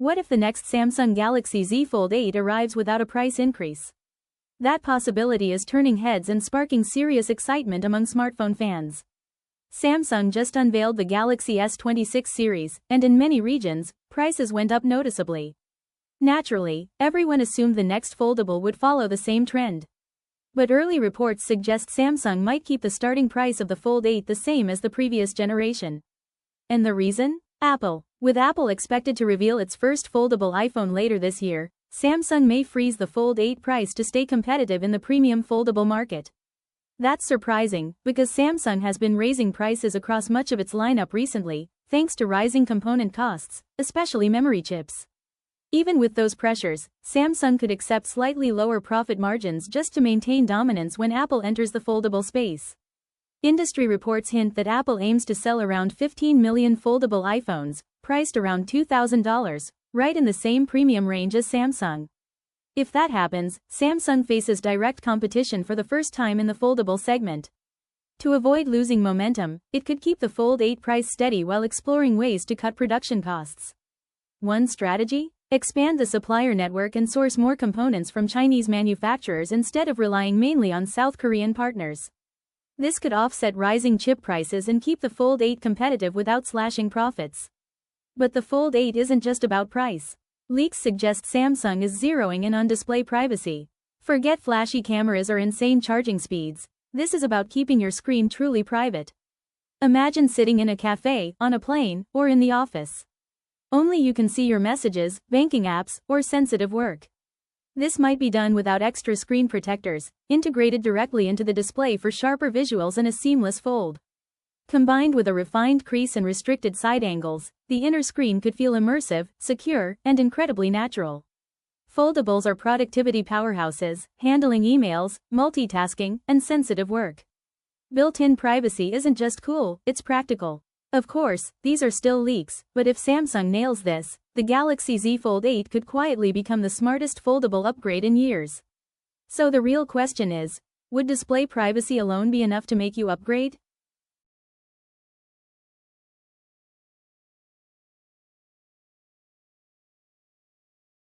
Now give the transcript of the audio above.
What if the next Samsung Galaxy Z Fold 8 arrives without a price increase? That possibility is turning heads and sparking serious excitement among smartphone fans. Samsung just unveiled the Galaxy S26 series, and in many regions, prices went up noticeably. Naturally, everyone assumed the next foldable would follow the same trend. But early reports suggest Samsung might keep the starting price of the Fold 8 the same as the previous generation. And the reason? Apple. With Apple expected to reveal its first foldable iPhone later this year, Samsung may freeze the Fold 8 price to stay competitive in the premium foldable market. That's surprising, because Samsung has been raising prices across much of its lineup recently, thanks to rising component costs, especially memory chips. Even with those pressures, Samsung could accept slightly lower profit margins just to maintain dominance when Apple enters the foldable space. Industry reports hint that Apple aims to sell around 15 million foldable iPhones, priced around $2,000, right in the same premium range as Samsung. If that happens, Samsung faces direct competition for the first time in the foldable segment. To avoid losing momentum, it could keep the Fold 8 price steady while exploring ways to cut production costs. One strategy? Expand the supplier network and source more components from Chinese manufacturers instead of relying mainly on South Korean partners. This could offset rising chip prices and keep the Fold 8 competitive without slashing profits. But the Fold 8 isn't just about price. Leaks suggest Samsung is zeroing in on display privacy. Forget flashy cameras or insane charging speeds. This is about keeping your screen truly private. Imagine sitting in a cafe, on a plane, or in the office. Only you can see your messages, banking apps, or sensitive work. This might be done without extra screen protectors, integrated directly into the display for sharper visuals and a seamless fold. Combined with a refined crease and restricted side angles, the inner screen could feel immersive, secure, and incredibly natural. Foldables are productivity powerhouses, handling emails, multitasking, and sensitive work. Built-in privacy isn't just cool, it's practical. Of course, these are still leaks, but if Samsung nails this, the Galaxy Z Fold 8 could quietly become the smartest foldable upgrade in years. So the real question is, would display privacy alone be enough to make you upgrade?